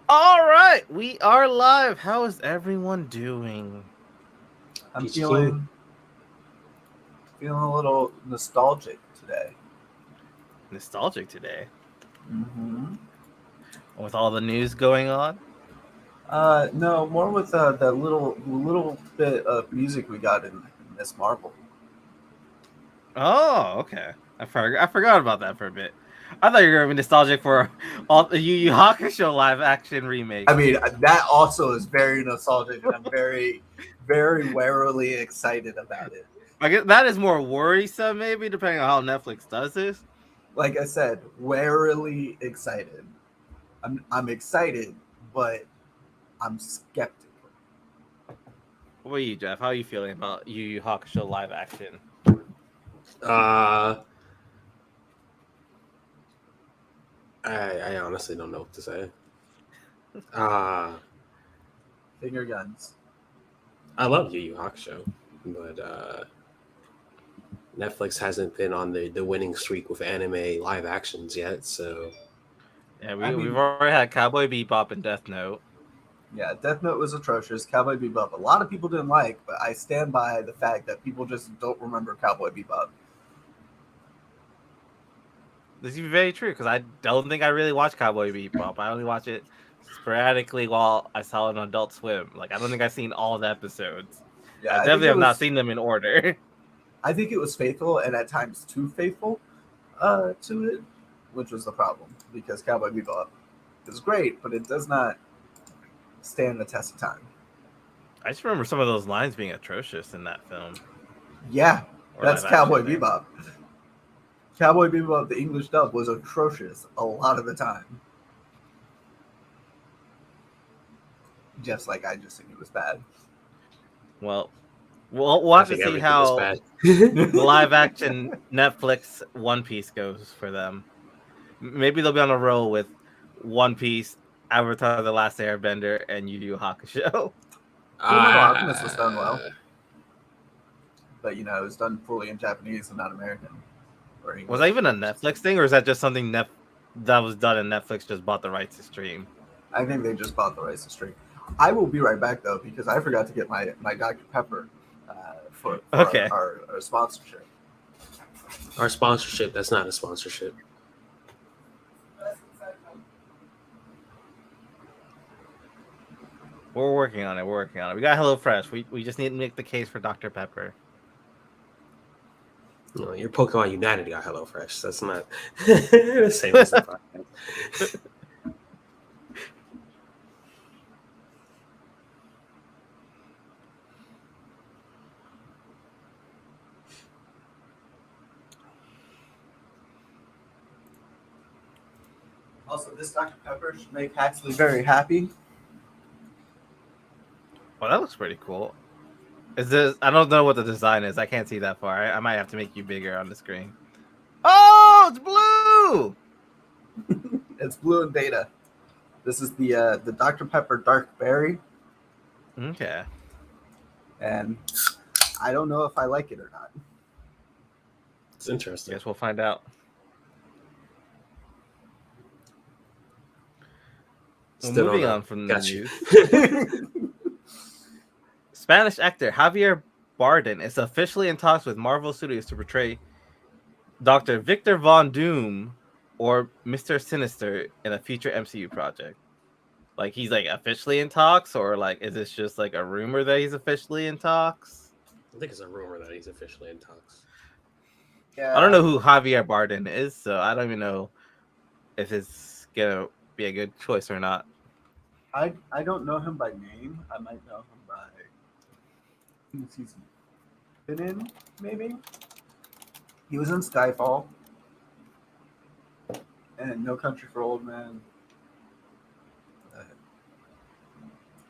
All right, we are live. How is everyone doing? I'm Peachy Keen. feeling a little nostalgic today. Nostalgic today Mm-hmm. with all the news going on. No, more with that little bit of music we got in Miss Marvel. Oh, okay. I forgot about that for a bit. I thought you were gonna be nostalgic for all the Yu Yu Hakusho live action remake. I mean, that also is very nostalgic, and I'm very warily excited about it. I guess that is more worrisome, maybe depending on how Netflix does this. Like I said, warily excited. I'm excited, but I'm skeptical. What about you, Jeff? How are you feeling about Yu Yu Hakusho live action? Uh, I honestly don't know what to say. Finger guns. I love Yu Yu Hakusho, but Netflix hasn't been on the winning streak with anime live actions yet. So Yeah, I we've mean, already had Cowboy Bebop and Death Note. yeah, Death Note was atrocious. Cowboy Bebop, a lot of people didn't like, but I stand by the fact that people just don't remember Cowboy Bebop. This is very true because I don't think I really watch Cowboy Bebop. I only watch it sporadically while I saw it on Adult Swim. Like I don't think I've seen all the episodes. Yeah, I I think definitely it have not was. seen them in order. I think it was faithful, and at times too faithful to it, which was the problem because Cowboy Bebop is great, but it does not stand the test of time. I just remember some of those lines being atrocious in that film Yeah, or that's live Cowboy action. There. Bebop. Cowboy Bebop, the English dub, was atrocious a lot of the time. Just like I just think it was bad. Well, we'll I have to think see everything is how bad. the live action Netflix One Piece goes for them. Maybe they'll be on a roll with One Piece, Avatar: The Last Airbender, and Yu Yu Hakusho. Full Metal Alchemist was done well, uh, but it was done fully in Japanese and not American or Was that English. even a Netflix thing, or is that just something that was done and Netflix just bought the rights to stream? I think they just bought the rights to stream. I will be right back though because I forgot to get my Dr Pepper for Okay. our sponsorship. our sponsorship. That's not a sponsorship. We're working on it. We're working on it. We got HelloFresh. We just need to make the case for Dr. Pepper. You know, your Pokemon United got HelloFresh. That's not the same as the podcast. Also, this Dr Pepper should make Haxley very happy. Well, that looks pretty cool. Is this? I don't know what the design is. I can't see that far. I might have to make you bigger on the screen. Oh, it's blue. It's blue and beta. This is the Dr Pepper Dark Berry, Okay. and I don't know if I like it or not. It's interesting. Guess we'll find out. Well, Still moving don't know. on from the Got you. news. Spanish actor Javier Bardem is officially in talks with Marvel Studios to portray Dr. Victor Von Doom or Mr. Sinister in a future MCU project. Like he's like officially in talks, or like is this just like a rumor that he's officially in talks? I think it's a rumor that he's officially in talks. I don't know Yeah, who Javier Bardem is, so I don't even know if it's gonna be a good choice or not. I don't know him by name. I might know him by things he's been in. Maybe he was in Skyfall and No Country for Old Men.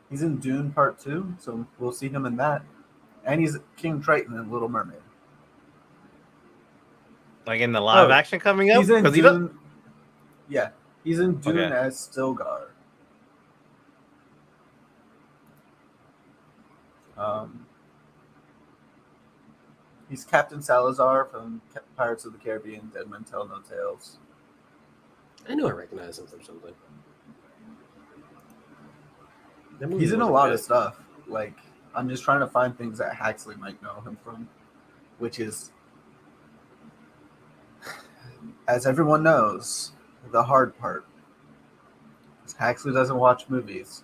He's in Dune Part 2, so we'll see him in that. And he's King Triton in Little Mermaid. Like in the live action coming up, He's in because he does. Dune. Yeah, he's in Dune Okay. as Stilgar. He's Captain Salazar from Pirates of the Caribbean, Dead Men Tell No Tales. I knew I recognized him from something. That movie He's in a wasn't lot good. of stuff. Like, I'm just trying to find things that Haxley might know him from, which is, as everyone knows, the hard part. Haxley doesn't watch movies.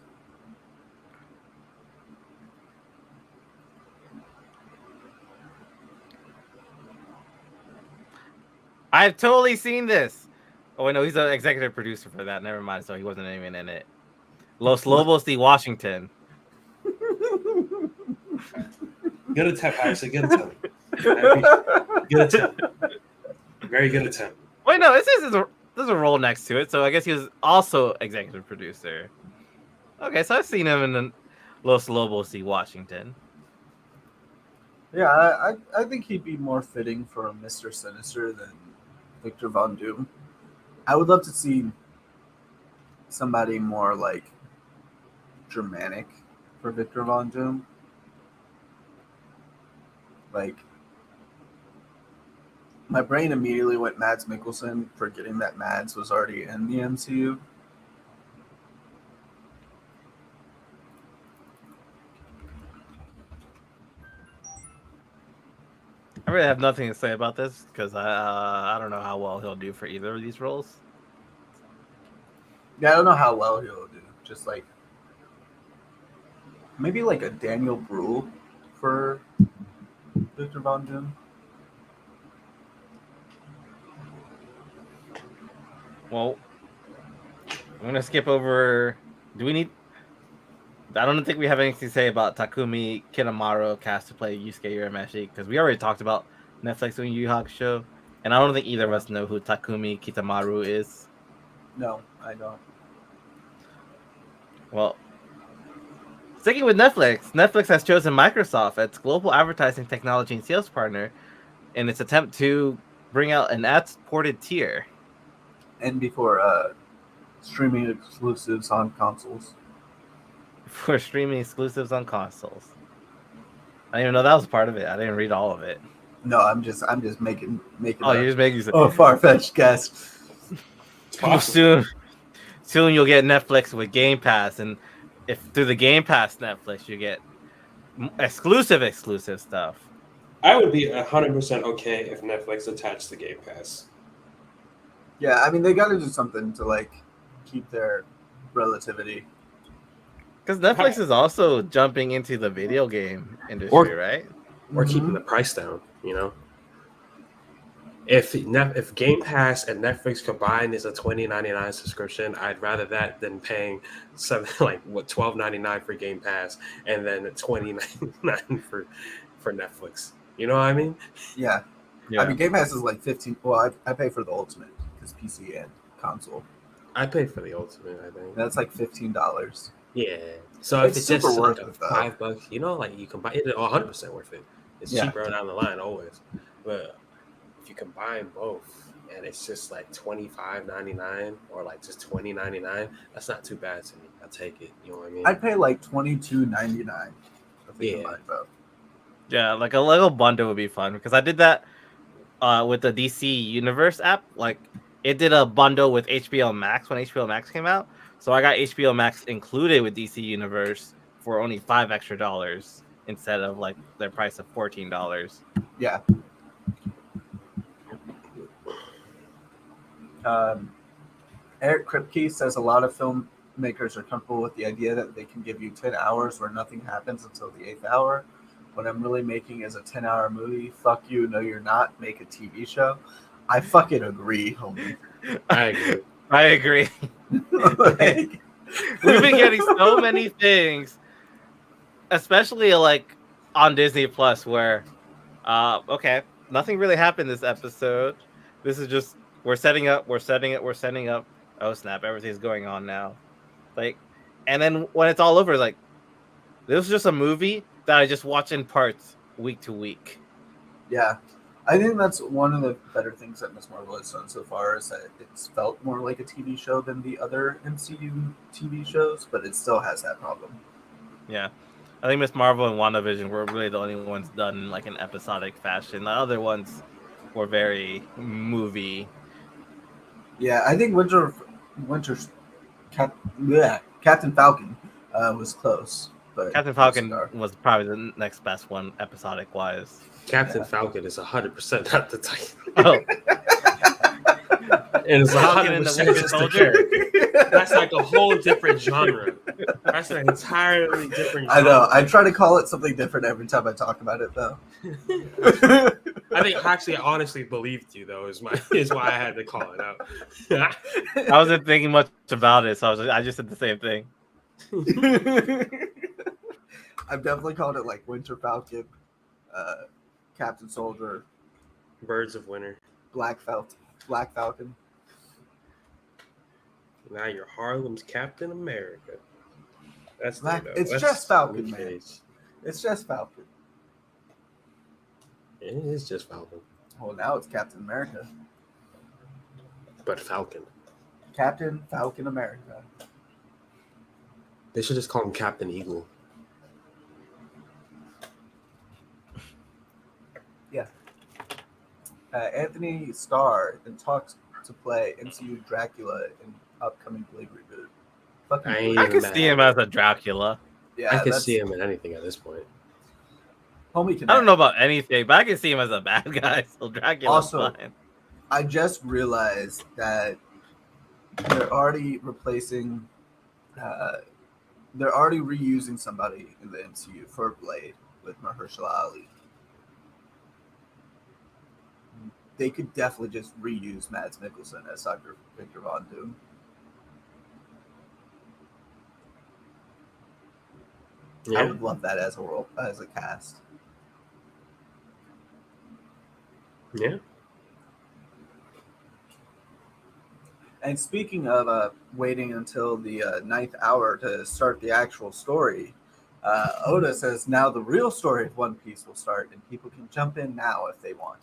I've totally seen this. Oh wait, no, he's an executive producer for that. Never mind. So he wasn't even in it. Los Lobos de Washington. Good attempt, actually. Good attempt. Good attempt. Very good attempt. Wait, no, there's a role next to it, so I guess he was also executive producer. Okay, so I've seen him in the Los Lobos de Washington. Yeah, I think he'd be more fitting for a Mr. Sinister than Victor Von Doom. I would love to see somebody more like Germanic for Victor Von Doom. Like, my brain immediately went Mads Mikkelsen, forgetting that Mads was already in the MCU. I really have nothing to say about this because I don't know how well he'll do for either of these roles. Yeah, I don't know how well he'll do. Just like maybe like a Daniel Bruhl for Victor Von Doom. Well, I'm gonna skip over. Do we need? I don't think we have anything to say about Takumi Kinamaro cast to play Yusuke Urameshi because we already talked about Netflix doing Yu Yu Hakusho, and I don't think either of us know who Takumi Kitamaru is. No, I don't. Well, sticking with Netflix, Netflix has chosen Microsoft as global advertising technology and sales partner in its attempt to bring out an ad-supported tier. And before streaming exclusives on consoles. For streaming exclusives on consoles. I didn't even know that was part of it. I didn't read all of it. No, I'm just making. Oh, you're just making far-fetched guess. soon you'll get Netflix with Game Pass, and if through the Game Pass Netflix you get exclusive stuff. I would be 100% okay if Netflix attached the Game Pass. Yeah, I mean they got to do something to like keep their relativity. Because Netflix is also jumping into the video game industry, right? Or keeping the price down, you know? If Game Pass and Netflix combined is a $20.99 subscription, I'd rather that than paying $12.99 for Game Pass and then $20.99 for Netflix. You know what I mean? Yeah. I mean Game Pass is like 15. Well, I pay for the Ultimate because PC and console. I pay for the Ultimate. I think that's like $15. Yeah. So if it's just like $5, you know, like you combine it, 100% worth it. It's cheaper down the line always, but if you combine both and it's just like $25.99 or like just $20.99, that's not too bad to me. I'll take it. You know what I mean? I'd pay like $22.99. Yeah, like a Lego bundle would be fun because I did that with the DC Universe app. Like it did a bundle with HBO Max when HBO Max came out. So I got HBO Max included with DC Universe for only $5 extra instead of like their price of $14. Yeah. Eric Kripke says a lot of filmmakers are comfortable with the idea that they can give you 10 hours where nothing happens until the 8th hour. What I'm really making is a 10-hour movie. Fuck you. No, you're not. Make a TV show. I fucking agree, homie. I agree. Like, we've been getting so many things, especially like on Disney Plus, where okay, nothing really happened this episode. This is just we're setting up. Oh snap! Everything's going on now. Like, and then when it's all over, like this was just a movie that I just watch in parts week to week. Yeah. I think that's one of the better things that Ms. Marvel has done so far is that it's felt more like a TV show than the other MCU TV shows, but it still has that problem. Yeah. I think Ms. Marvel and WandaVision were really the only ones done in like an episodic fashion. The other ones were very movie. Yeah, I think Captain Falcon was close. But Captain Falcon was probably the next best one, episodic wise. Captain Falcon is 100% not the Titan. Oh, And it's Falcon and the 100% Winter just the Soldier. character. That's like a whole different genre. That's an entirely different genre. I know. I try to call it something different every time I talk about it, though. I think actually I honestly believed you though is why I had to call it out. I wasn't thinking much about it, so I just said the same thing. I've definitely called it like Winter Falcon, Captain Soldier, Birds of Winter. Black Falcon. Now you're Harlem's Captain America. That's It's just Falcon, man. It's just Falcon. It is just Falcon. Well, now it's Captain America. But Falcon. Captain Falcon America. They should just call him Captain Eagle. Yeah. Anthony Starr in talks to play MCU Dracula in upcoming Blade reboot. I could see him as a Dracula. Yeah, I could see him in anything at this point. Homie I don't know about anything, but I can see him as a bad guy. So Dracula's fine. I just realized that they're already replacing. They're already reusing somebody in the MCU for Blade with Mahershala Ali. They could definitely just reuse Mads Mikkelsen as Dr. Victor Von Doom. Yeah. I would love that as a cast. Yeah. And speaking of waiting until the 9th hour to start the actual story, Oda says now the real story of One Piece will start, and people can jump in now if they want.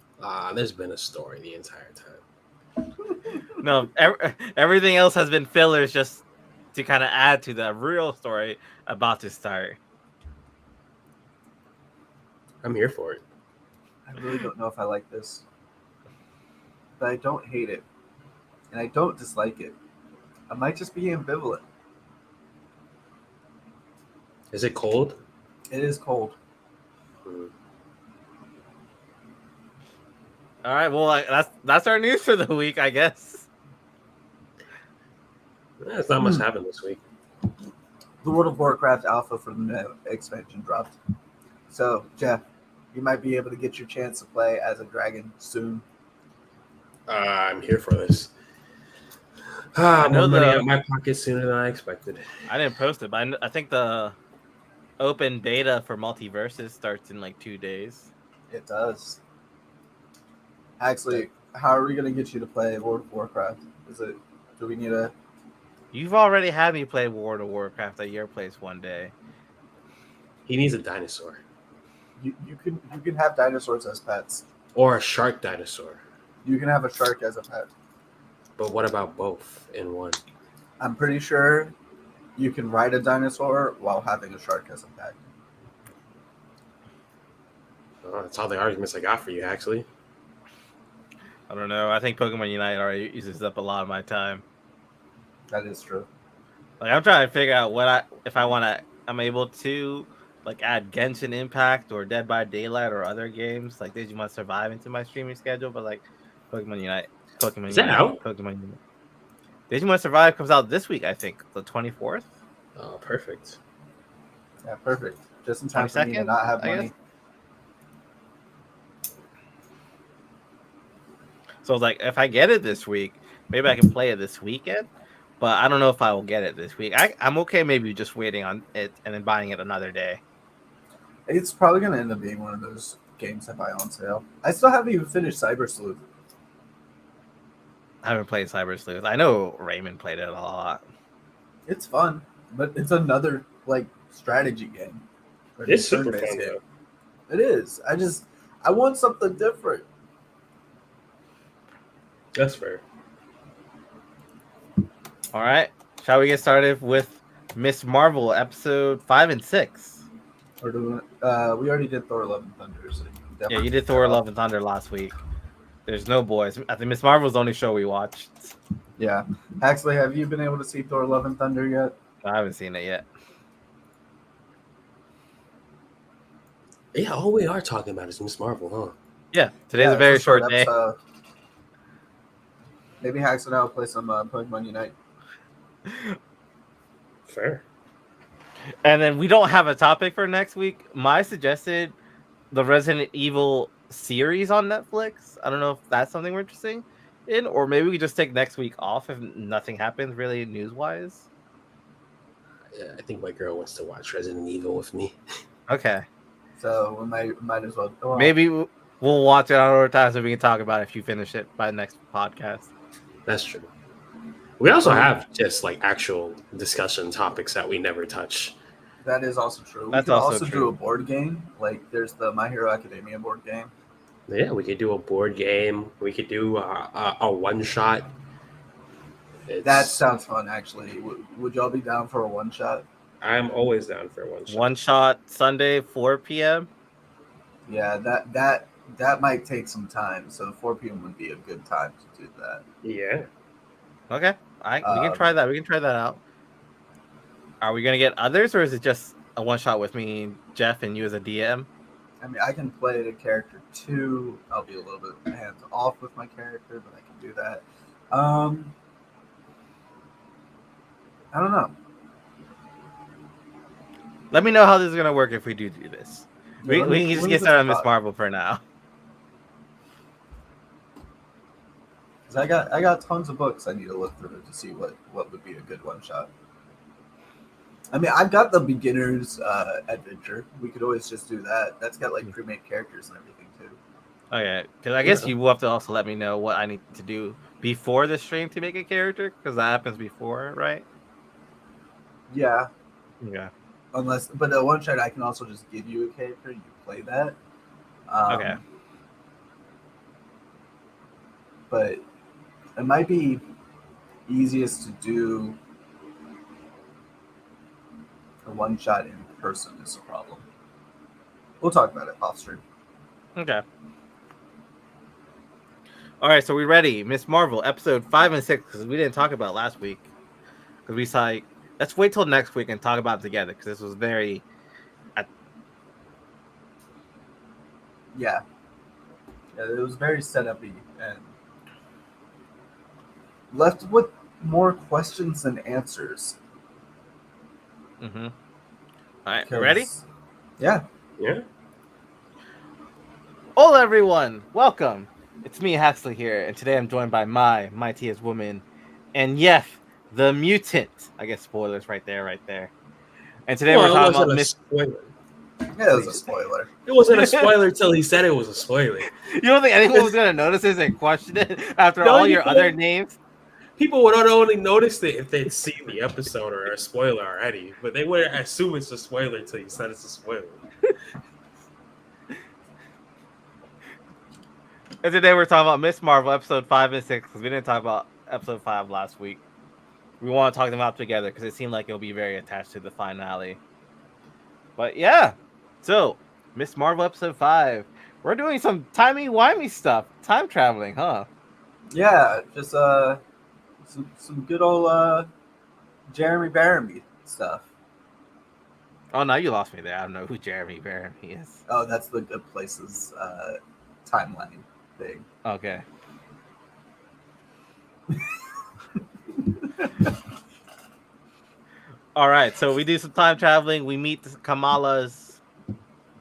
There's been a story the entire time. No, everything else has been fillers just to kind of add to the real story about to start. I'm here for it. I really don't know if I like this, but I don't hate it, and I don't dislike it. I might just be ambivalent. Is it cold? It is cold. All right, well, that's our news for the week, I guess. There's not much happened this week. The World of Warcraft alpha for the new expansion dropped. So, Jeff, you might be able to get your chance to play as a dragon soon. I'm here for this. More money out of my pocket sooner than I expected. I didn't post it, but I think the open beta for Multiverses starts in like 2 days. It does. Actually, how are we going to get you to play World of Warcraft? Do we need a... You've already had me play World of Warcraft at your place one day. He needs a dinosaur. You can have dinosaurs as pets. Or a shark dinosaur. You can have a shark as a pet. But what about both in one? I'm pretty sure you can ride a dinosaur while having a shark as a pet. That's all the arguments I got for you, actually. I don't know. I think Pokemon Unite already uses up a lot of my time. That is true. Like I'm trying to figure out I'm able to like add Genshin Impact or Dead by Daylight or other games like Digimon Survive into my streaming schedule, but like Pokemon Unite. Is that out? Pokemon Unite. Digimon Survive comes out this week, I think, the 24th. Oh, perfect. Yeah, perfect. Just in time for me to not have money. So it's like if I get it this week, maybe I can play it this weekend. But I don't know if I will get it this week. I'm okay maybe just waiting on it and then buying it another day. It's probably going to end up being one of those games I buy on sale. I still haven't even finished Cyber Sleuth. I haven't played Cyber Sleuth. I know Raymond played it a lot. It's fun, but it's another like strategy game. It's super fun though. It is. I want something different. That's fair. All right. Shall we get started with Miss Marvel episode 5 and 6? Or do we already did Thor: Love and Thunder. So yeah, you did Thor: Love and Thunder last week. There's no boys. I think Miss Marvel's the only show we watched. Yeah. Actually, have you been able to see Thor: Love and Thunder yet? I haven't seen it yet. Yeah, all we are talking about is Miss Marvel, huh? Yeah, today's a very short day. Episode. Maybe Hax and I will play some Pokemon Unite. Fair. And then we don't have a topic for next week. My suggested the Resident Evil series on Netflix. I don't know if that's something we're interested in, or maybe we just take next week off if nothing happens really news wise. Yeah, I think my girl wants to watch Resident Evil with me. Okay. So we might as well go on. Maybe we'll watch it on other times so we can talk about it if you finish it by the next podcast. That's true. We also have just like actual discussion topics that we never touch. That is also true. That's we could also also true. do a board game. Like there's the My Hero Academia board game. Yeah, we could do a board game. We could do a one shot. That sounds fun, actually. Would y'all be down for a one shot? I'm always down for a one shot. One shot Sunday, 4 p.m. Yeah, that might take some time. So 4 p.m. would be a good time to do that. Yeah. Okay. We can try that. We can try that out. Are we gonna get others, or is it just a one shot with me, Jeff, and you as a DM? I mean, I can play the character too. I'll be a little bit hands off with my character, but I can do that. I don't know. Let me know how this is gonna work if we do this. Yeah, we can just get started on Miss Marvel for now. Because I got tons of books I need to look through to see what would be a good one shot. I mean, I've got the beginner's adventure. We could always just do that. That's got like pre-made characters and everything too. Okay, because I guess you will have to also let me know what I need to do before the stream to make a character, because that happens before, right? Yeah. Yeah. But a one shot, I can also just give you a character. You play that. Okay. But it might be easiest to do a one shot in person is the problem. We'll talk about it off stream. Okay. All right, so we ready? Miss Marvel, episode 5 and 6, because we didn't talk about last week. Because we saw, let's wait till next week and talk about it together, because this was very... Yeah, it was very set-up-y and left with more questions than answers. Mm-hmm. All right, ready? Yeah. Yeah. Hello, everyone. Welcome. It's me, Haxley, here, and today I'm joined by my mightiest woman, and yes, the mutant. I guess spoilers right there. And today we're talking about Miss. Yeah, it was a spoiler. It wasn't a spoiler till he said it was a spoiler. You don't think anyone was gonna notice this and question it after all your other names? People would only notice it if they'd seen the episode or a spoiler already, but they wouldn't assume it's a spoiler until you said it's a spoiler. And today we're talking about Miss Marvel episode 5 and 6 because we didn't talk about episode 5 last week. We want to talk them out together because it seemed like it'll be very attached to the finale. But yeah, so Miss Marvel episode 5. We're doing some timey-wimey stuff, time traveling, huh? Yeah, just some good old Jeremy Bearimy stuff. Oh, no, you lost me there. I don't know who Jeremy Bearimy is. Oh, that's the Good Places timeline thing. Okay. All right, so we do some time traveling. We meet Kamala's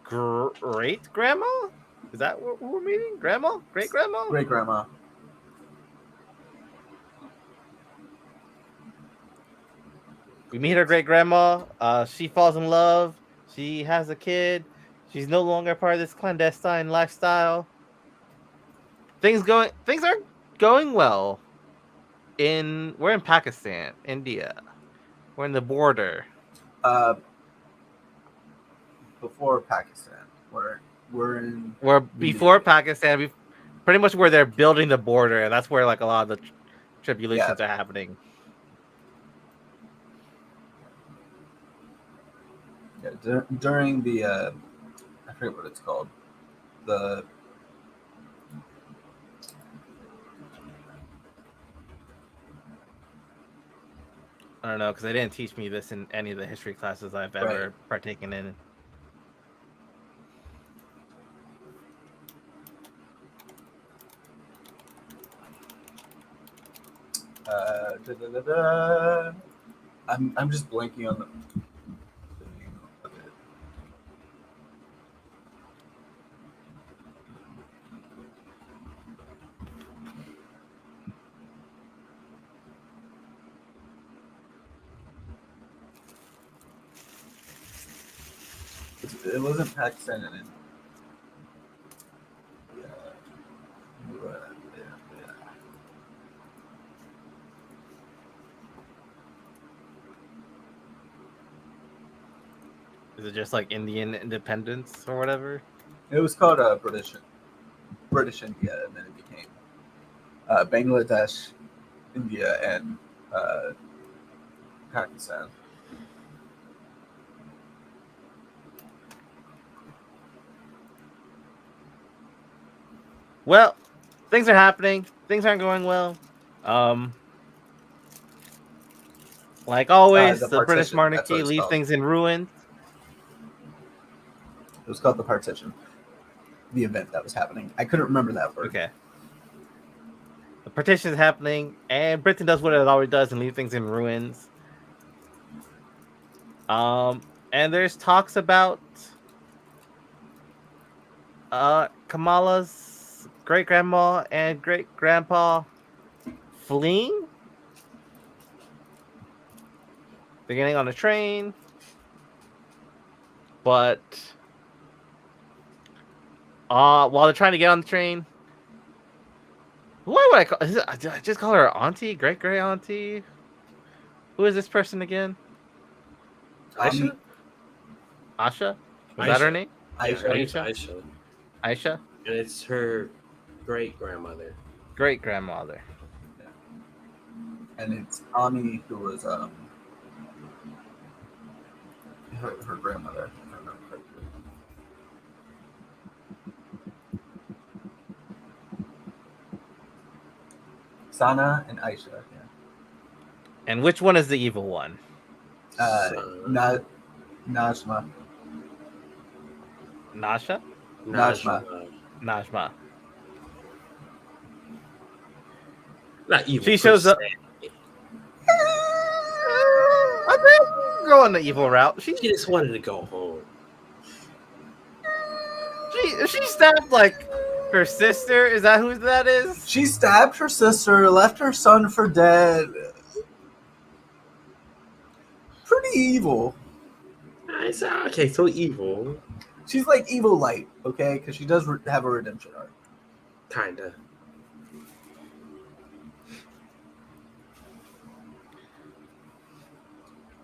great grandma. Is that what we're meeting? Grandma? Great grandma? Great grandma. We meet her great grandma. She falls in love. She has a kid. She's no longer part of this clandestine lifestyle. Things are going well. We're in Pakistan, India. We're in the border. Before Pakistan, We're before Pakistan. Pretty much where they're building the border, and that's where like a lot of the tribulations are happening. Yeah, during the I forget what it's called. I don't know because they didn't teach me this in any of the history classes I've ever partaken in. I'm just blanking on the. It wasn't Pakistan in it. Is it just like Indian independence or whatever? It was called British India, and then it became Bangladesh, India, and Pakistan. Well, things are happening. Things aren't going well. Like always, the British monarchy leave things in ruins. It was called the partition. The event that was happening. I couldn't remember that word. Okay. The partition is happening, and Britain does what it always does and leave things in ruins. And there's talks about Kamala's great-grandma and great-grandpa fleeing. They're getting on a train, but while they're trying to get on the train, what would I call? I just call her auntie, great auntie. Who is this person again? Aisha. Asha? Was that her name? Aisha. Aisha. And it's her great grandmother. Great grandmother. Yeah. And it's Ami, who was her grandmother. If I remember correctly. Sana and Aisha. Yeah. And which one is the evil one? Najma. Nasha? Najma. Not evil. She shows up. I think going the evil route. She just wanted to go home. She stabbed like her sister. Is that who that is? She stabbed her sister, left her son for dead. Pretty evil. Okay, so evil. She's like evil light, okay? Because she does have a redemption arc. Kinda.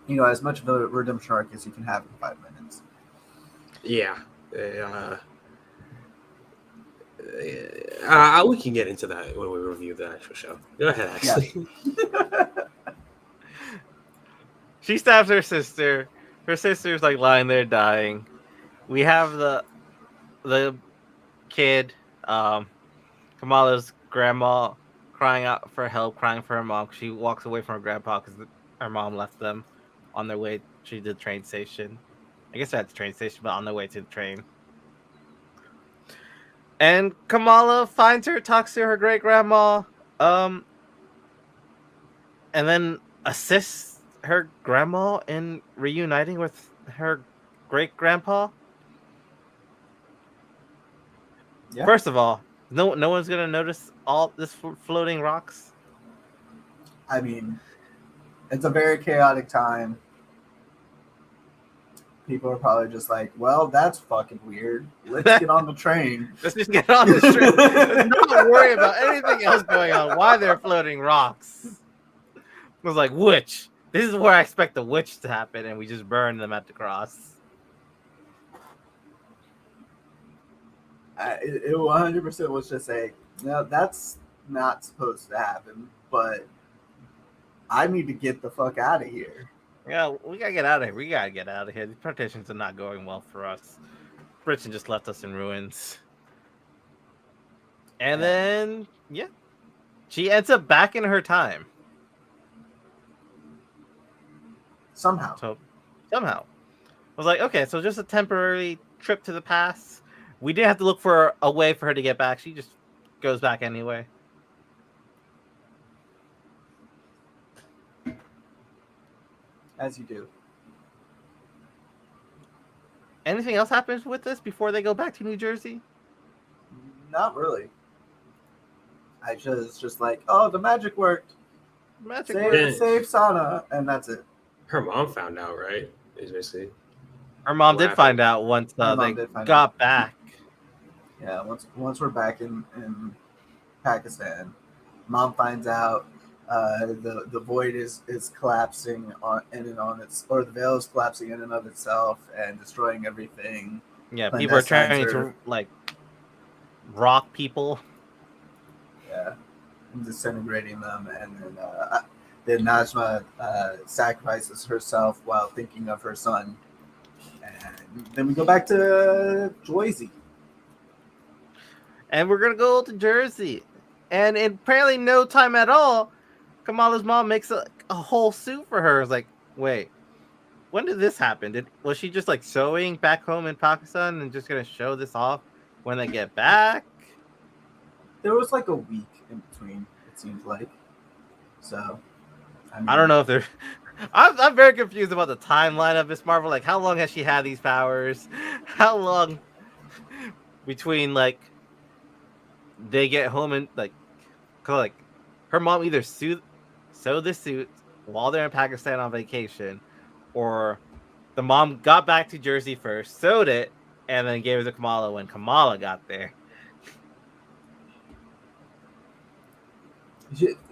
You know, as much of a redemption arc as you can have in 5 minutes. Yeah. We can get into that when we review the actual show. Go ahead, actually. Yeah. She stabs her sister. Her sister's like lying there dying. We have the kid, Kamala's grandma, crying out for help, crying for her mom. She walks away from her grandpa because her mom left them on their way to the train station. I guess they're at the train station, but on their way to the train. And Kamala finds her, talks to her great grandma, and then assists her grandma in reuniting with her great grandpa. Yeah. First of all, no one's gonna notice all this floating rocks. I mean, it's a very chaotic time. People are probably just like, well, that's fucking weird. Let's get on the train. Let's just get on the train. Let's not worry about anything else going on. Why they're floating rocks? I was like, witch. This is where I expect the witch to happen, and we just burn them at the cross. It 100% was just like, no, that's not supposed to happen, but I need to get the fuck out of here. Yeah, we gotta get out of here. We gotta get out of here. These partitions are not going well for us. Britain just left us in ruins. And then, yeah, she ends up back in her time. Somehow. I was like, okay, so just a temporary trip to the past. We didn't have to look for a way for her to get back. She just goes back anyway. As you do. Anything else happens with this before they go back to New Jersey? Not really. I just like, oh, the magic worked. Magic Save Sana, and that's it. Her mom found out, right? Is basically. Her mom did find out once they got back. Yeah, once we're back in Pakistan, mom finds out the void is collapsing in and on its, or the veil is collapsing in and of itself and destroying everything. Yeah, people are trying to like rock people. Yeah, and disintegrating them, and then Najma sacrifices herself while thinking of her son. And then we go back to Joyzy. And we're gonna go to Jersey, and in apparently no time at all, Kamala's mom makes a whole suit for her. It's like, wait, when did this happen? Was she just like sewing back home in Pakistan and just gonna show this off when they get back? There was like a week in between, it seems like. So, I don't know if they're. I'm very confused about the timeline of Miss Marvel. Like, how long has she had these powers? How long between like they get home and like her mom either sew the suit while they're in Pakistan on vacation, or the mom got back to Jersey first, sewed it, and then gave it to Kamala when Kamala got there.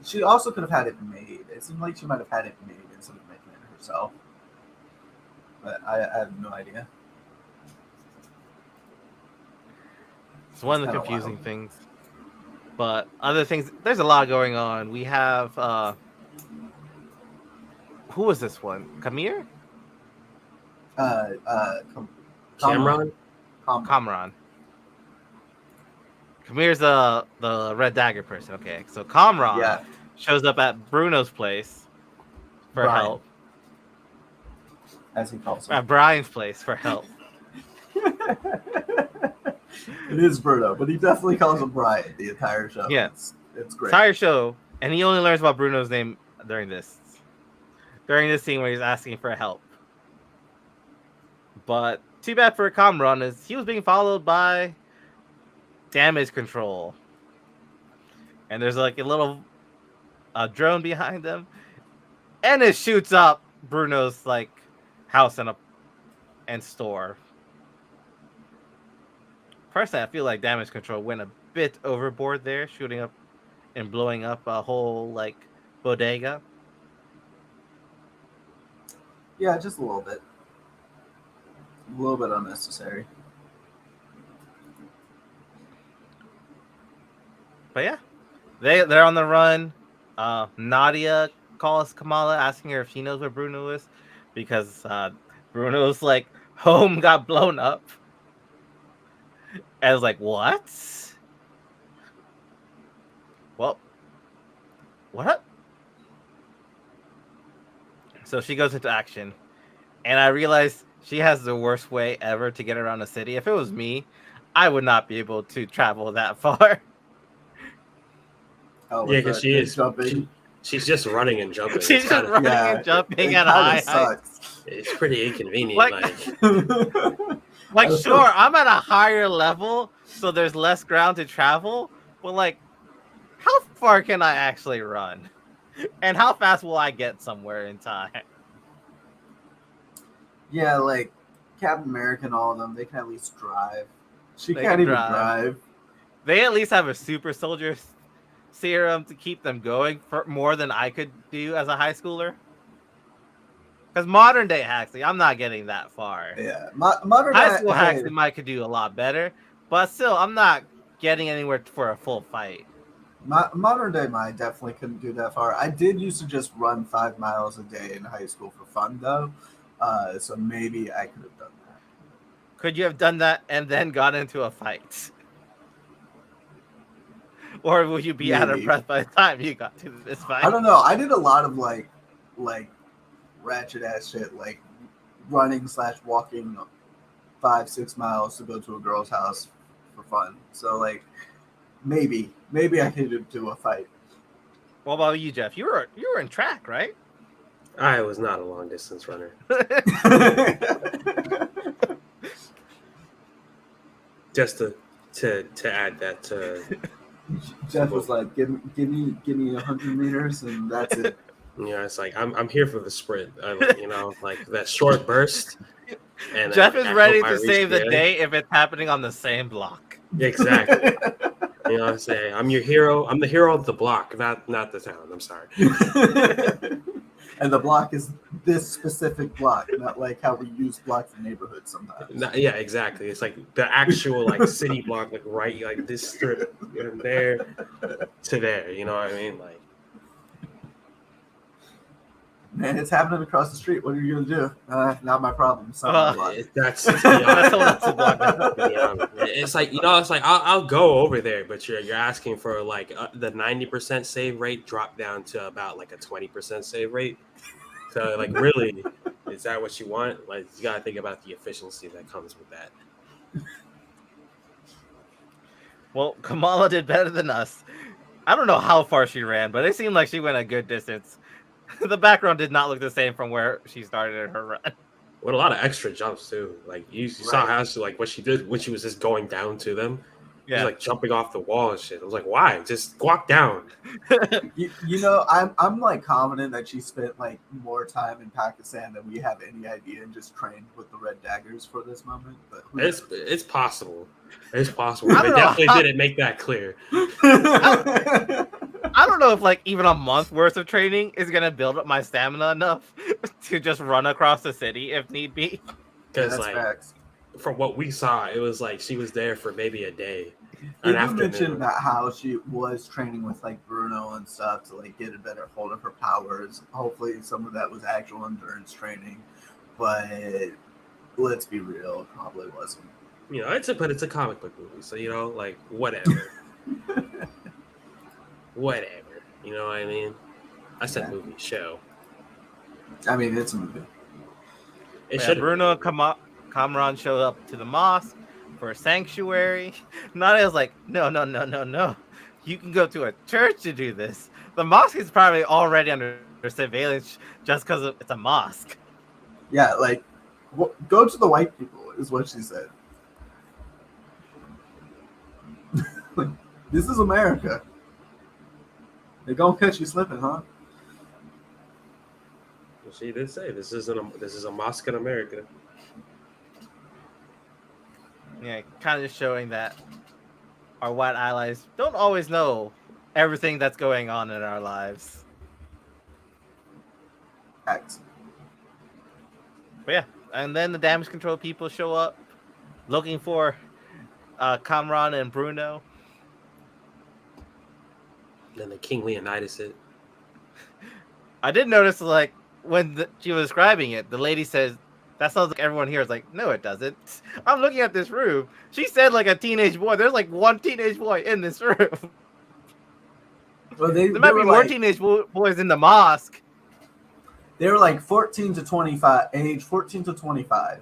She also could have had it made. It seemed like she might have had it made instead of making it herself. But I have no idea. It's one of the confusing things. But other things, there's a lot going on. We have who was this one? Kamran? Kamran. Kamir's the Red Dagger person. Okay, so Kamran shows up at Bruno's place for help. As he calls him. At Brian's place for help. It is Bruno, but he definitely calls him Brian the entire show. Yeah. It's great. Entire show, and he only learns about Bruno's name during this scene where he's asking for help. But too bad for Kamran is he was being followed by damage control. And there's like a little drone behind them, and it shoots up Bruno's like house and store. Personally, I feel like damage control went a bit overboard there, shooting up and blowing up a whole like bodega. Yeah, just a little bit. A little bit unnecessary. But yeah, they're on the run. Nadia calls Kamala asking her if she knows where Bruno is, because Bruno's like home got blown up. And I was like, what? Well, what? So she goes into action, and I realized she has the worst way ever to get around a city. If it was me, I would not be able to travel that far. Oh, yeah, because she is jumping. She's just running and jumping. She's just running and jumping at high heights. It's pretty inconvenient. Like sure, I'm at a higher level, so there's less ground to travel. But like, how far can I actually run? And how fast will I get somewhere in time? Yeah, like Captain America and all of them, they can at least drive. She can't even drive. They at least have a super soldier serum to keep them going for more than I could do as a high schooler. Because modern day Haxley, I'm not getting that far. Yeah, modern high school Haxley might could do a lot better, but still, I'm not getting anywhere for a full fight. Modern day Mai definitely couldn't do that far. I did used to just run 5 miles a day in high school for fun, though. So maybe I could have done that. Could you have done that and then got into a fight? Or will you be out of breath by the time you got to this fight? I don't know. I did a lot of like ratchet ass shit, like running / walking 5-6 miles to go to a girl's house for fun. So like maybe I could do a fight. What about you, Jeff? You were in track, right? I was not a long distance runner. Just to add that to Jeff was like, give me 100 meters and that's it. You know, it's like I'm here for the sprint. You know, like that short burst. And Jeff like, is ready to save the day if it's happening on the same block. Exactly. You know what I'm saying? I'm your hero. I'm the hero of the block, not the town. I'm sorry. And the block is this specific block, not like how we use blocks in neighborhoods sometimes. Yeah, exactly. It's like the actual like city block, like right, like this strip from there to there. You know what I mean? Like, man, it's happening across the street. What are you gonna do? Not my problem. It's not my block. That's it's like, you know, it's like I'll go over there, but you're asking for like the 90% save rate drop down to about like a 20% save rate. So like, really, is that what you want? Like, you gotta think about the efficiency that comes with that. Well, Kamala did better than us. I don't know how far she ran, but it seemed like she went a good distance. The background did not look the same from where she started her run. With a lot of extra jumps too. Like you saw how she, like what she did when she was just going down to them. Yeah, she's like jumping off the wall and shit. I was like, why? Just walk down. you know, I'm like confident that she spent like more time in Pakistan than we have any idea, and just trained with the red daggers for this moment. But it's possible. It's possible. They definitely didn't make that clear. I don't know if like even a month worth of training is gonna build up my stamina enough to just run across the city if need be. Because like facts. From what we saw, it was like she was there for maybe a day. You mentioned about how she was training with like Bruno and stuff to like get a better hold of her powers. Hopefully, some of that was actual endurance training, but let's be real, it probably wasn't. You know, it's a comic book movie, so you know, like whatever. Whatever, you know what I mean? I said movie, show. I mean, it's a movie. Bruno and Kamran showed up to the mosque for a sanctuary. Nadia was like, no. You can go to a church to do this. The mosque is probably already under surveillance just because it's a mosque. Yeah, like, go to the white people, is what she said. This is America. They're gonna catch you slipping, huh? Well, she did say this is a mosque in America. Yeah, kind of just showing that our white allies don't always know everything that's going on in our lives. But yeah, and then the damage control people show up looking for Kamran and Bruno. Then the King Leonidas it. I did notice, like, when she was describing it, the lady says, that sounds like everyone here is like, no, it doesn't. I'm looking at this room. She said, like, a teenage boy. There's, like, one teenage boy in this room. Well, there might be more teenage boys in the mosque. They were, like, 14 to 25, age 14 to 25.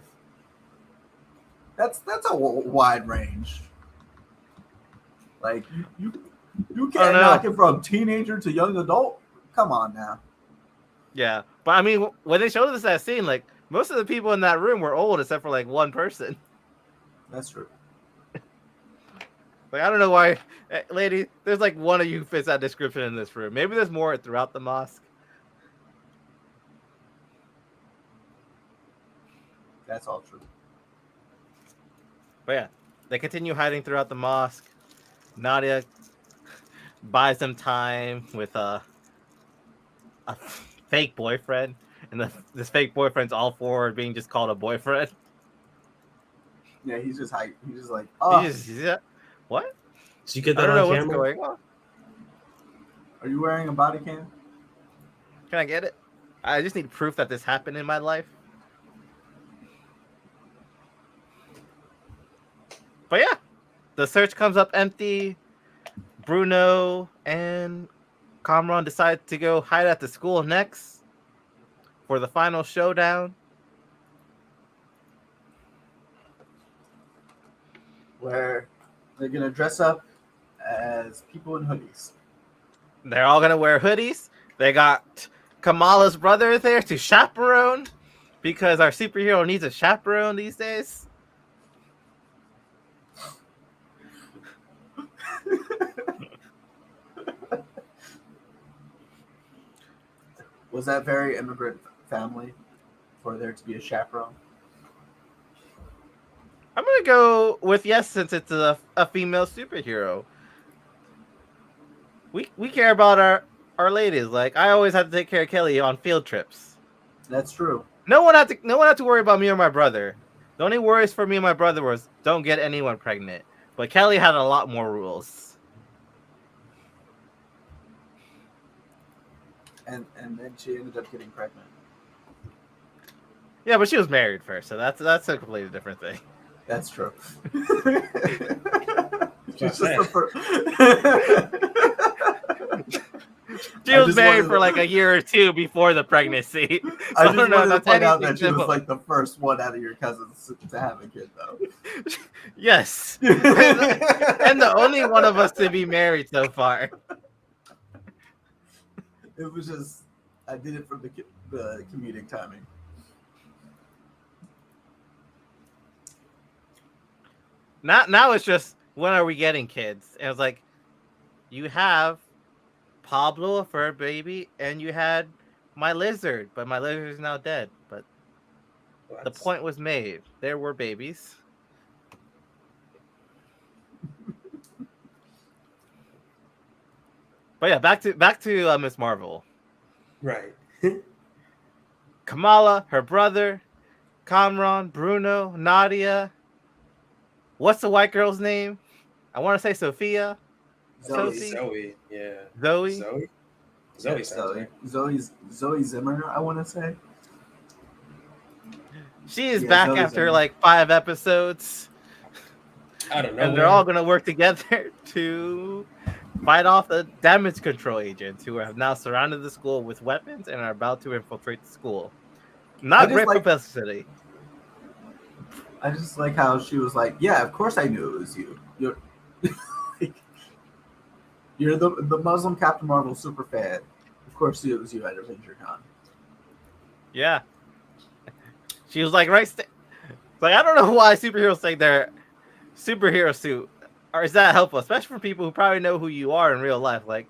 That's a wide range. Like, you can't knock it from teenager to young adult. Come on now. Yeah, but I mean, when they showed us that scene, like most of the people in that room were old, except for like one person. That's true. Like I don't know why, lady. There's like one of you who fits that description in this room. Maybe there's more throughout the mosque. That's all true. But yeah, they continue hiding throughout the mosque. Nadia buys them time with a fake boyfriend, and this fake boyfriend's all for being just called a boyfriend. Yeah, he's just like, oh. What? Did you get that on camera? What's going on. Are you wearing a body cam? Can I get it? I just need proof that this happened in my life. But yeah, the search comes up empty. Bruno and Kamran decide to go hide at the school next for the final showdown. Where they're going to dress up as people in hoodies. They're all going to wear hoodies. They got Kamala's brother there to chaperone because our superhero needs a chaperone these days. Was that very immigrant family for there to be a chaperone? I'm gonna go with yes, since it's a female superhero. We care about our ladies. Like I always had to take care of Kelly on field trips. That's true. No one had to worry about me or my brother. The only worries for me and my brother was don't get anyone pregnant. But Kelly had a lot more rules. And then she ended up getting pregnant. Yeah, but she was married first, so that's a completely different thing. That's true. She's just the first. She was married for like a year or two before the pregnancy. So I just wanted to point out that she simple. was like the first one out of your cousins to have a kid, though. Yes. And the only one of us to be married so far. It was just, I did it for the comedic timing. Now it's just, when are we getting kids? And it's like, you have Pablo, a fur baby, and you had my lizard, but my lizard is now dead. But the point was made. There were babies. But yeah, back to Miss Marvel. Right. Kamala, her brother, Kamran, Bruno, Nadia. What's the white girl's name? I want to say Sophia. Zoe. Yeah. Zoe. Zoe Zimmer, I want to say. She is back Zoe after Zimmer. like 5 episodes. I don't know. And they're all going to work together to fight off the damage control agents who have now surrounded the school with weapons and are about to infiltrate the school. Not great publicity. I just like how she was like, yeah, of course I knew it was you. You're the Muslim Captain Marvel super fan. Of course it was you at Avenger Con. Yeah. She was like, like, I don't know why superheroes take their superhero suit. Or is that helpful? Especially for people who probably know who you are in real life. Like,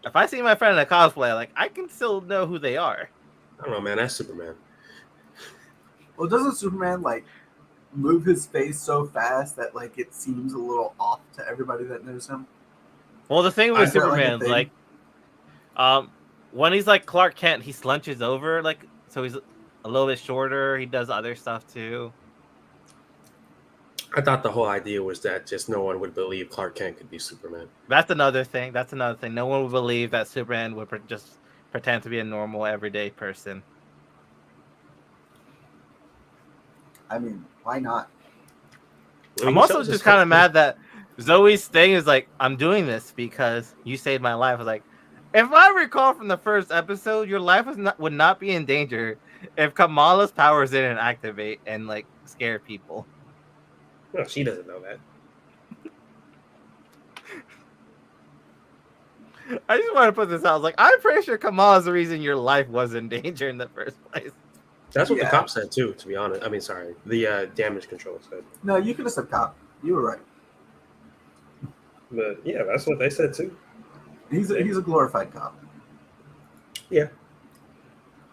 if I see my friend in a cosplay, like, I can still know who they are. I don't know, man. That's Superman. Well, doesn't Superman, like, move his face so fast that, like, it seems a little off to everybody that knows him? Well, the thing with Superman, like when he's like Clark Kent, he slunches over, like, so he's a little bit shorter. He does other stuff too. I thought the whole idea was that just no one would believe Clark Kent could be Superman. That's another thing. No one would believe that Superman would just pretend to be a normal, everyday person. I mean, why not? I'm also just kind of mad that Zoe's thing is like, I'm doing this because you saved my life. I was like, if I recall from the first episode, your life would not be in danger if Kamala's powers didn't activate and like scare people. No, she doesn't know that. I just want to put this out. I was like, I'm pretty sure Kamala's the reason your life was in danger in the first place. That's what the cop said too, to be honest. I mean, sorry, the damage control said. No, you could have said cop. You were right. But yeah, that's what they said too. He's a glorified cop. Yeah.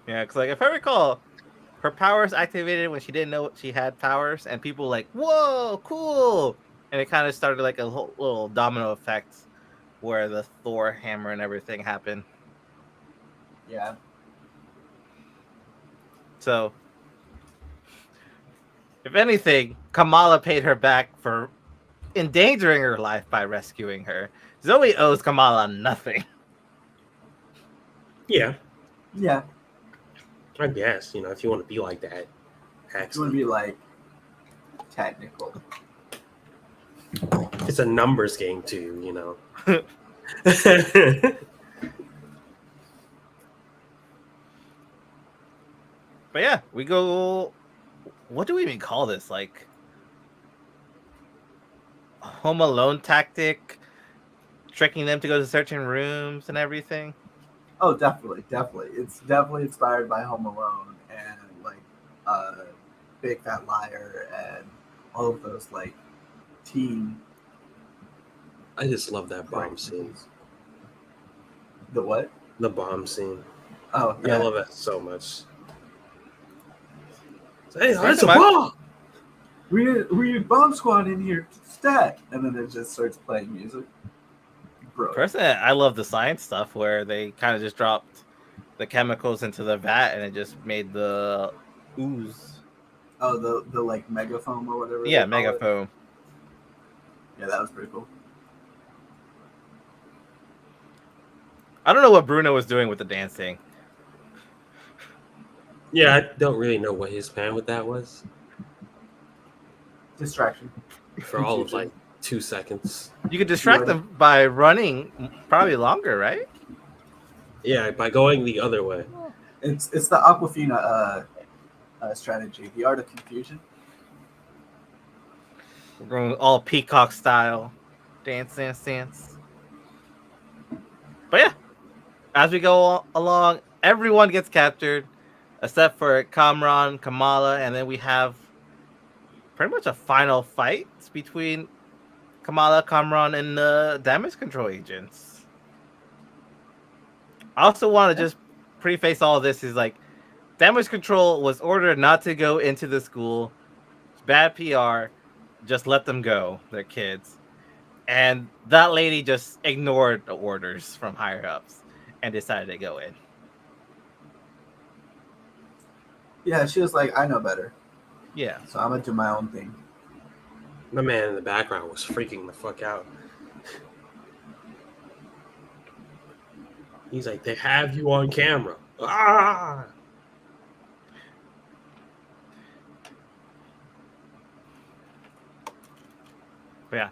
Yeah, because like if I recall, her powers activated when she didn't know she had powers, and people were like, whoa, cool, and it kind of started like a whole little domino effect where the Thor hammer and everything happened. Yeah. So, if anything, Kamala paid her back for endangering her life by rescuing her. Zoe owes Kamala nothing. Yeah. Yeah. I guess, if you want to be like that. It would be like technical. It's a numbers game too, But yeah, we go. What do we even call this? Like Home Alone tactic, tricking them to go to certain rooms and everything. Oh, definitely. It's definitely inspired by Home Alone and like Big Fat Liar and all of those like teen. I just love that bomb scene. The what? The bomb scene. Oh, yeah. I love that so much. Hey, that's a bomb! We need bomb squad in here. Stat! And then it just starts playing music. Bro. Personally, I love the science stuff where they kind of just dropped the chemicals into the vat and it just made the ooze. Oh, the like megafoam or whatever. Yeah, megafoam. Yeah, that was pretty cool. I don't know what Bruno was doing with the dancing. Yeah, I don't really know what his plan with that was. Distraction. For all of like 2 seconds. You could distract them by running probably longer, right? Yeah, by going the other way. It's the Aquafina strategy, the art of confusion. We're going all peacock style. Dance. But yeah, as we go along, everyone gets captured except for Kamran, Kamala, and then we have pretty much a final fight between Kamala, Kamran, and the damage control agents. I also want to just preface all of this is like damage control was ordered not to go into the school. It's bad PR. Just let them go. They're kids. And that lady just ignored the orders from higher ups and decided to go in. Yeah, she was like, I know better. Yeah. So I'm going to do my own thing. My man in the background was freaking the fuck out. He's like, they have you on camera. Ah! Yeah.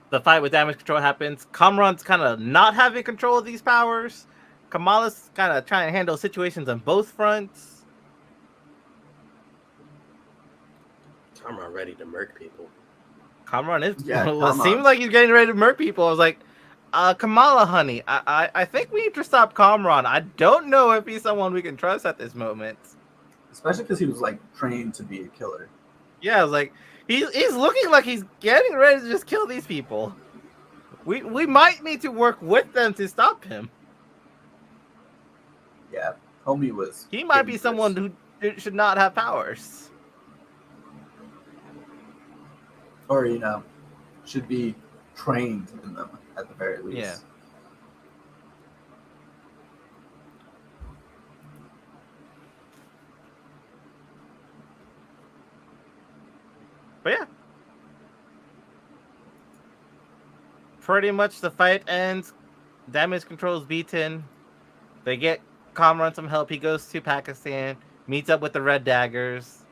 The fight with damage control happens. Kamran's kind of not having control of these powers. Kamala's kind of trying to handle situations on both fronts. Kamran ready to murk people. Kamran is. Yeah, it seems like he's getting ready to murk people. I was like, Kamala, honey, I think we need to stop Kamran. I don't know if he's someone we can trust at this moment. Especially because he was like trained to be a killer. Yeah, I was like, he's looking like he's getting ready to just kill these people. We might need to work with them to stop him. Yeah, homie was. He might be someone who should not have powers. Or, should be trained in them at the very least. Yeah. But yeah. Pretty much the fight ends. Damage control is beaten. They get Kamran some help. He goes to Pakistan, meets up with the Red Daggers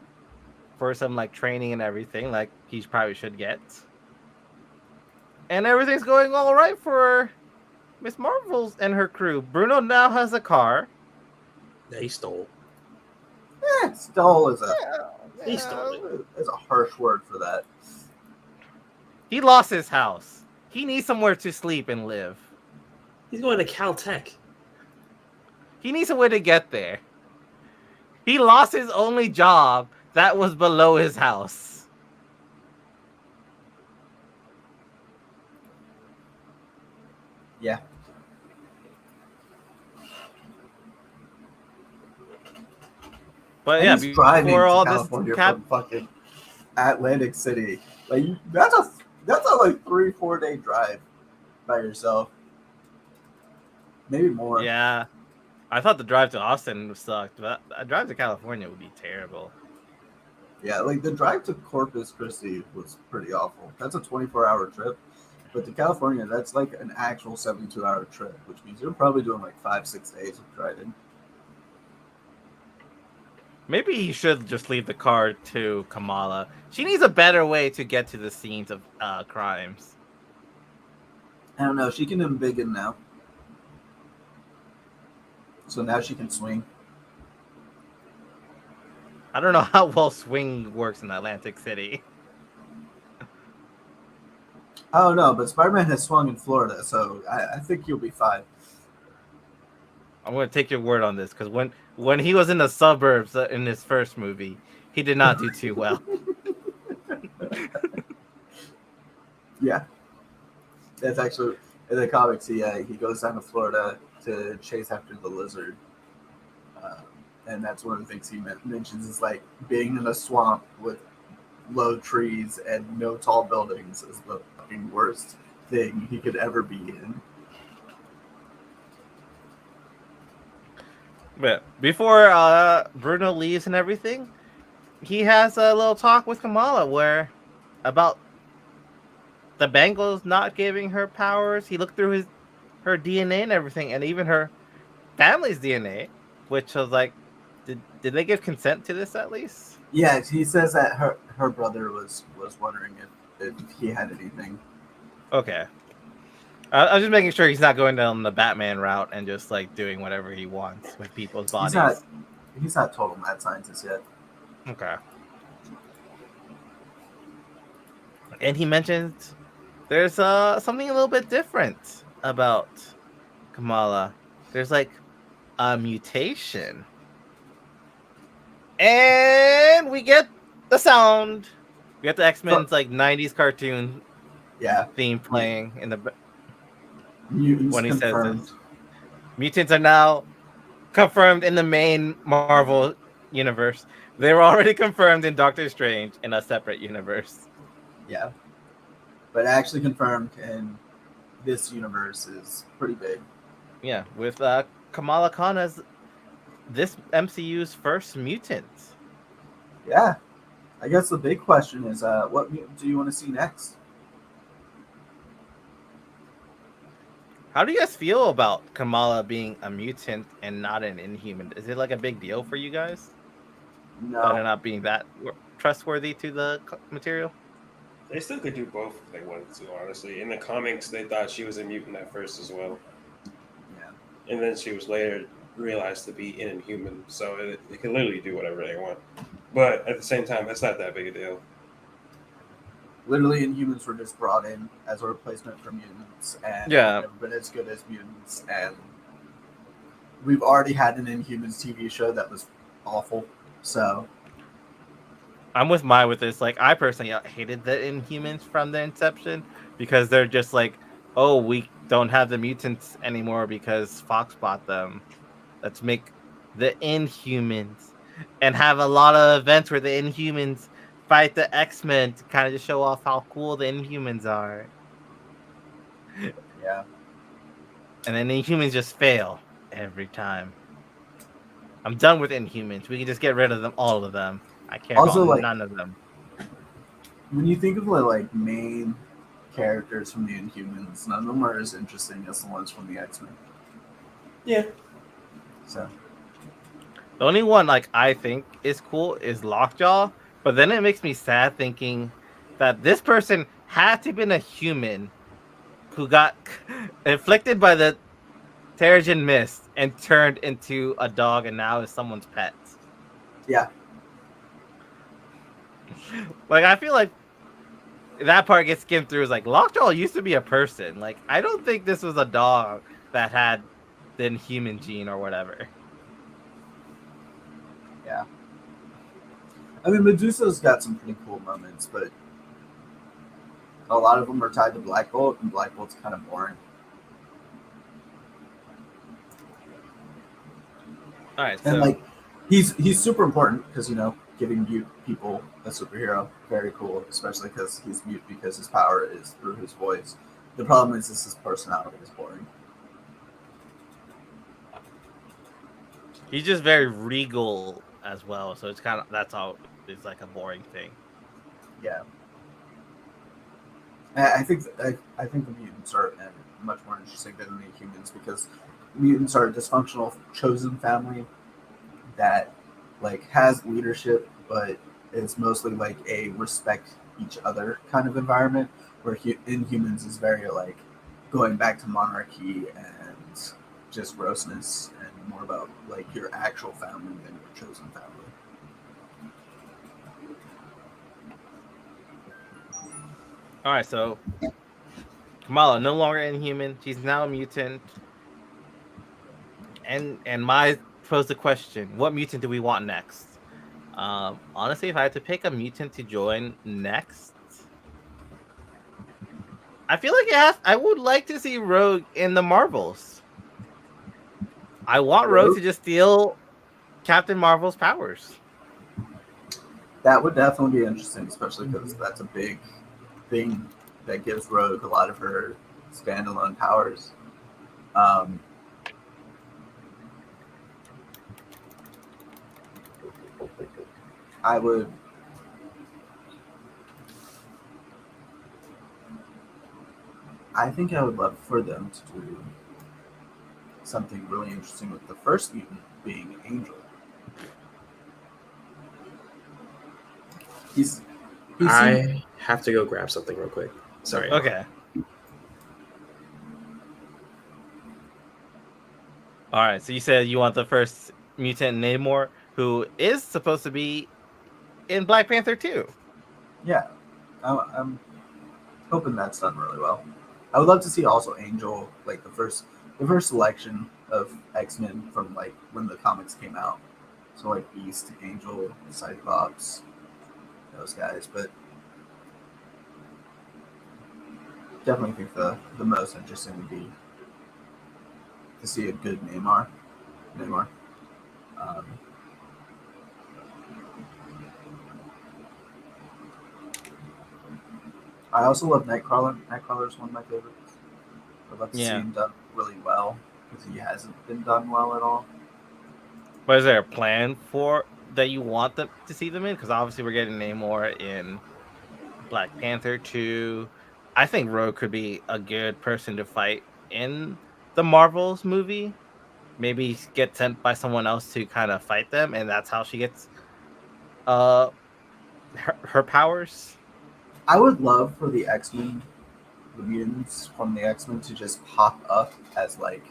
for some like training and everything, like he probably should get. And everything's going all right for Miss Marvel's and her crew. Bruno now has a car. Yeah, he stole. Stole is He stole it. is a harsh word for that. He lost his house. He needs somewhere to sleep and live. He's going to Caltech. He needs a way to get there. He lost his only job that was below his house. Yeah. But and yeah, he's driving before all to this California from fucking Atlantic City. Like that's a like 3-4 day drive by yourself. Maybe more. Yeah. I thought the drive to Austin sucked, but a drive to California would be terrible. Yeah, like the drive to Corpus Christi was pretty awful. That's a 24-hour trip. But to California, that's like an actual 72-hour trip, which means you're probably doing like 5-6 days of driving. Maybe he should just leave the car to Kamala. She needs a better way to get to the scenes of crimes. I don't know. She can embiggen now. So now she can swing. I don't know how well swing works in Atlantic City. I don't know, but Spider-Man has swung in Florida, so I think you'll be fine. I'm going to take your word on this because when he was in the suburbs in his first movie, he did not do too well. Yeah, that's actually in the comics. He goes down to Florida to chase after the lizard, and that's one of the things he mentions is like being in a swamp with low trees and no tall buildings is the fucking worst thing he could ever be in. But before Bruno leaves and everything, he has a little talk with Kamala where about the Bengals not giving her powers. He looked through her DNA and everything, and even her family's DNA, which was like, did they give consent to this at least? Yeah, he says that her brother was wondering if he had anything. Okay. I was just making sure he's not going down the Batman route and just like doing whatever he wants with people's bodies. He's not total mad scientist yet. Okay. And he mentioned there's something a little bit different about Kamala. There's like a mutation. And we get the sound. We get the X-Men's like 90s cartoon theme playing in the Mutants when he confirmed. says this. Mutants are now confirmed in the main Marvel universe. They were already confirmed in Doctor Strange in a separate universe. Yeah. But actually confirmed in this universe is pretty big. Yeah, with Kamala Khan as this MCU's first mutant. Yeah. I guess the big question is what mutant do you want to see next? How do you guys feel about Kamala being a mutant and not an Inhuman? Is it like a big deal for you guys? No. About her not being that trustworthy to the material? They still could do both if they wanted to, honestly. In the comics, they thought she was a mutant at first as well. Yeah. And then she was later realized to be an Inhuman, so they can literally do whatever they want. But at the same time, it's not that big a deal. Literally, Inhumans were just brought in as a replacement for mutants, and never been as good as mutants. And we've already had an Inhumans TV show that was awful. So I'm with this. Like, I personally hated the Inhumans from the inception because they're just like, oh, we don't have the mutants anymore because Fox bought them. Let's make the Inhumans and have a lot of events where the Inhumans fight the X-Men to kind of just show off how cool the Inhumans are. Yeah. And then the Inhumans just fail every time. I'm done with Inhumans. We can just get rid of them, all of them. I care about none of them. When you think of the main characters from the Inhumans, none of them are as interesting as the ones from the X-Men. Yeah. So the only one I think is cool is Lockjaw, but then it makes me sad thinking that this person had to have been a human who got inflicted by the Terrigen Mist and turned into a dog and now is someone's pet. Yeah. I feel like that part gets skimmed through. Is like Lockjaw used to be a person. I don't think this was a dog that had the Inhuman gene or whatever. Yeah. I mean, Medusa's got some pretty cool moments, but a lot of them are tied to Black Bolt, and Black Bolt's kind of boring. All right, and he's super important because giving mute people a superhero, very cool, especially because he's mute because his power is through his voice. The problem is his personality is boring. He's just very regal as well, so it's that's all. It's like a boring thing. Yeah, I think the mutants are much more interesting than the humans because mutants are a dysfunctional chosen family that has leadership, but it's mostly a respect each other kind of environment. Where Inhumans is very going back to monarchy and just grossness and more about your actual family than your chosen family. All right, so Kamala no longer inhuman. She's now a mutant. And my posed the question: what mutant do we want next? Honestly, if I had to pick a mutant to join next, I feel like I would like to see Rogue in the Marvels. I want Rogue to just steal Captain Marvel's powers. That would definitely be interesting, especially because that's a big thing that gives Rogue a lot of her standalone powers. I think I would love for them to do something really interesting with the first mutant being Angel. I have to go grab something real quick. Sorry. Okay. All right. So you said you want the first mutant Namor, who is supposed to be in Black Panther 2. Yeah, I'm hoping that's done really well. I would love to see also Angel, like the first selection of X-Men from like when the comics came out. So like Beast, Angel, Cyclops, those guys. But definitely think the most interesting would be to see a good Namor. I also love Nightcrawler. Nightcrawler is one of my favorites. I'd love to see him done really well because he hasn't been done well at all. But is there a plan for that you want them to see them in? Because obviously we're getting Namor in Black Panther 2. I think Rogue could be a good person to fight in the Marvels movie. Maybe get sent by someone else to kind of fight them, and that's how she gets her powers. I would love for the X-Men, the mutants from the X-Men, to just pop up as like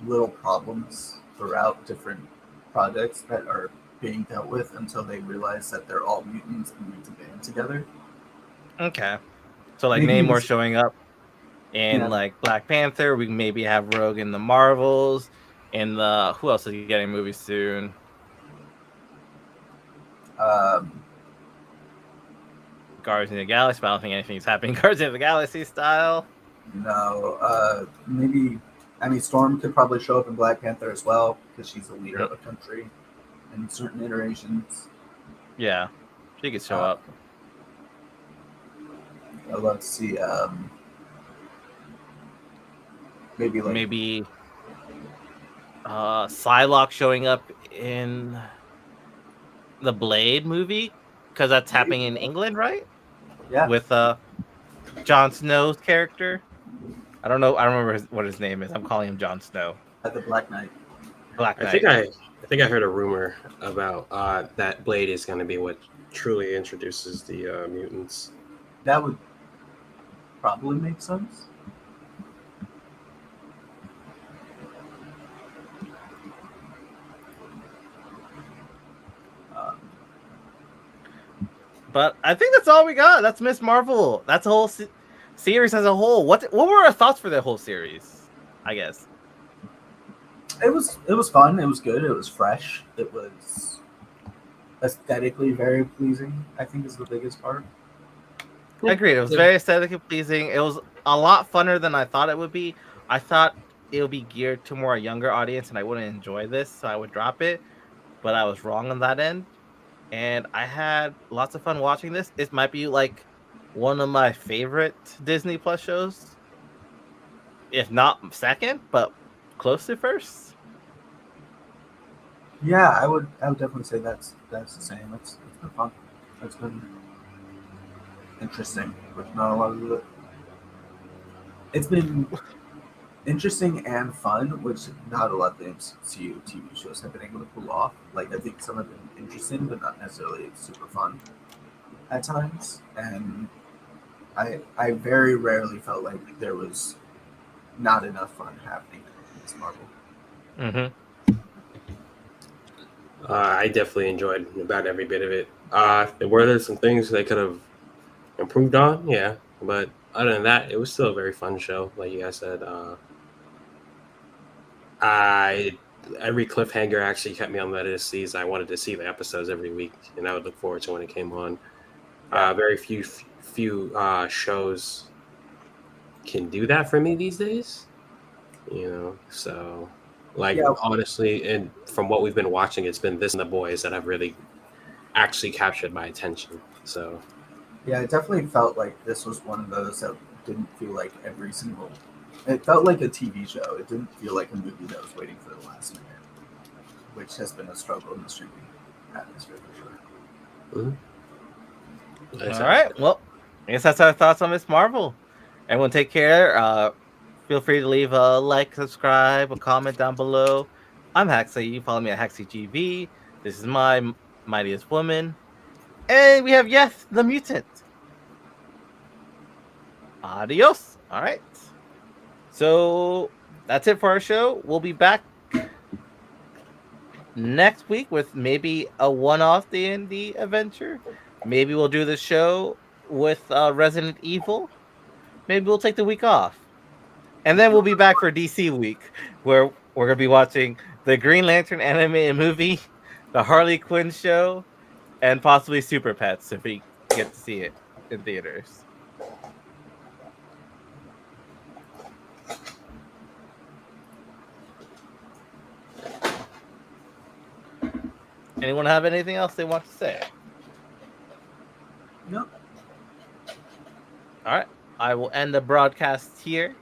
little problems throughout different projects that are being dealt with until they realize that they're all mutants and need to band together. Okay. So like maybe Namor showing up in like Black Panther, we maybe have Rogue in the Marvels, in the who else is getting movies soon? Guardians of the Galaxy, but I don't think anything's happening Guardians of the Galaxy style. No, maybe. I mean, Storm could probably show up in Black Panther as well because she's the leader of a country in certain iterations. Yeah, she could show up. I'd love to see maybe Psylocke showing up in the Blade movie because that's happening in England, right? Yeah, with Jon Snow's character. I don't know. I don't remember what his name is. I'm calling him Jon Snow. The Black Knight. I think I heard a rumor about that Blade is going to be what truly introduces the mutants. That would probably make sense. But I think that's all we got. That's Miss Marvel. That's the whole series as a whole. What were our thoughts for the whole series? I guess it was fun. It was good. It was fresh. It was aesthetically very pleasing. I think is the biggest part. I agree. It was very aesthetically pleasing. It was a lot funner than I thought it would be. I thought it would be geared to more a younger audience, and I wouldn't enjoy this, so I would drop it. But I was wrong on that end. And I had lots of fun watching this. It might be like one of my favorite Disney Plus shows, if not second, but close to first. Yeah, I would definitely say that's the same. It's been fun. It's been interesting, but not a lot of it. It's been interesting and fun, which not a lot of the MCU TV shows have been able to pull off. Like, I think some have been interesting, but not necessarily super fun at times. And I very rarely felt like there was not enough fun happening in this Marvel. Mm-hmm. I definitely enjoyed about every bit of it. Were there some things they could have improved on? Yeah, but other than that, it was still a very fun show. Like you guys said, every cliffhanger actually kept me on the edge of the seats. I wanted to see the episodes every week, and I would look forward to when it came on. Very few shows can do that for me these days, so honestly, and from what we've been watching, it's been this and The Boys that have really actually captured my attention. So yeah, it definitely felt like this was one of those that didn't feel like it felt like a TV show. It didn't feel like a movie that was waiting for the last minute, which has been a struggle in the streaming atmosphere for sure. All right, well, I guess that's our thoughts on Miss Marvel. Everyone take care. Feel free to leave a like, subscribe, a comment down below. I'm Haxley. You follow me at HaxyGV. This is my Mightiest Woman. And we have Yes, the Mutant. Adios. All right. So that's it for our show. We'll be back next week with maybe a one-off D&D adventure. Maybe we'll do the show with Resident Evil. Maybe we'll take the week off. And then we'll be back for DC week, where we're going to be watching the Green Lantern animated movie, the Harley Quinn show, and possibly Super Pets if we get to see it in theaters. Anyone have anything else they want to say? No. All right. I will end the broadcast here.